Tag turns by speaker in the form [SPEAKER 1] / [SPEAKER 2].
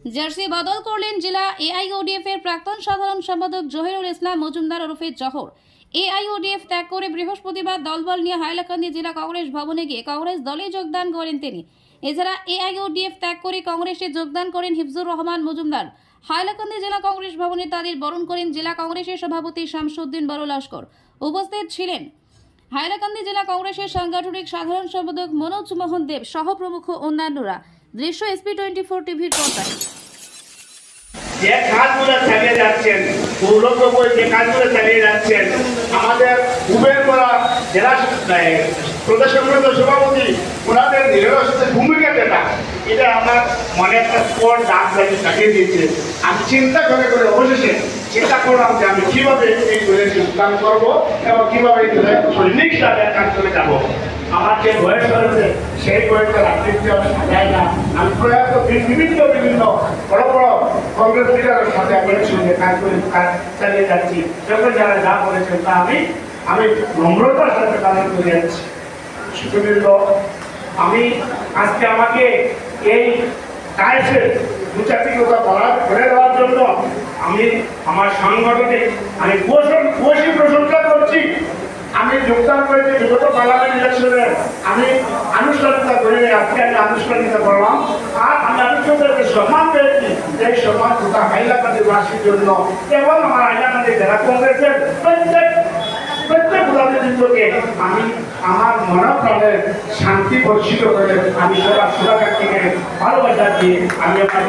[SPEAKER 1] Jersey বদল করলেন জেলা এআইইউডিএফ এর প্রাক্তন সাধারণ সম্পাদক জহিরুল ইসলাম মজুমদার ওরফে জহর। এআইইউডিএফ ত্যাগ করে বৃহস্পতিবার দলবল নিয়ে হাইলাকান্দি জেলা কংগ্রেস ভবনে গিয়ে কংগ্রেস দলে যোগদান করেন তিনি। এছাড়া এআইইউডিএফ ত্যাগ করে কংগ্রেসে যোগদান করেন হিফজুর রহমান মজুমদার। হাইলাকান্দি জেলা কংগ্রেস ভবনে তাদের বরণ করেন জেলা কংগ্রেসের সভাপতি শামসুদ্দিন বড় লস্কর। উপস্থিত ছিলেন হাইলাকান্দি জেলা কংগ্রেসের সাংগঠনিক সাধারণ সম্পাদক মনোজ মোহন দেব সহ প্রমুখ অন্যান্যরা। দৃশ্য SP24 টিভির পর্দায়।
[SPEAKER 2] যে কাজগুলো চালিয়ে যাচ্ছেন, গৌরব যে কাজগুলো চালিয়ে যাচ্ছেন, আমাদের উবের করা জেলা প্রদেশ কংগ্রেসের সভাপতি ওনাদের নিরস্ত ভূমিকা যেটা, এটা আমার মনে একটা স্পট দাগ লাগিয়ে দিয়েছে। আমি চিন্তা করে অবশেষে চিন্তা করলাম যে আমি কিভাবে এই দলের যোগদান করবো এবং কিভাবে এই দলের সৈনিক হিসাবে কাজ করে যাবো। আমার যে বয়স হয়েছে সেই বয়সে রাজনীতি আমি সাজাই না। আমি প্রয়াস বিভিন্ন বড় বড় কংগ্রেস লিডারের সাথে আপনাদের সঙ্গে কাজ চালিয়ে যাচ্ছি। যখন যারা যা করেছেন তা আমি নম্রতার সাথে পালন করে যাচ্ছি। সুতরাং আমি আজকে আমাকে এই কাজে দু চারটি কথা বলে দেওয়ার জন্য আমি আমার সংগঠনে আমি বসে প্রশংসা করছি। আমি যোগদান করেছি বিগত পার্লামেন্ট ইলেকশনে, আমি আনুষ্ঠানিকতা করিনি, আজকে আমি আনুষ্ঠানিকতা করলাম। আর আমি আনুষ্ঠানিক সম্মান পেয়েছি, এই সম্মান গোটা হাইলাকান্দিবাসীর জন্য এবং আমার হাইলাকান্দি জেলা কংগ্রেসের প্রত্যেক বুদ্ধিজীবীকে আমি আমার মনপ্রাণের শান্তি বর্ষিত করে আমি সবার সুরাকার থেকে ভালোবাসা দিয়ে আমি আমার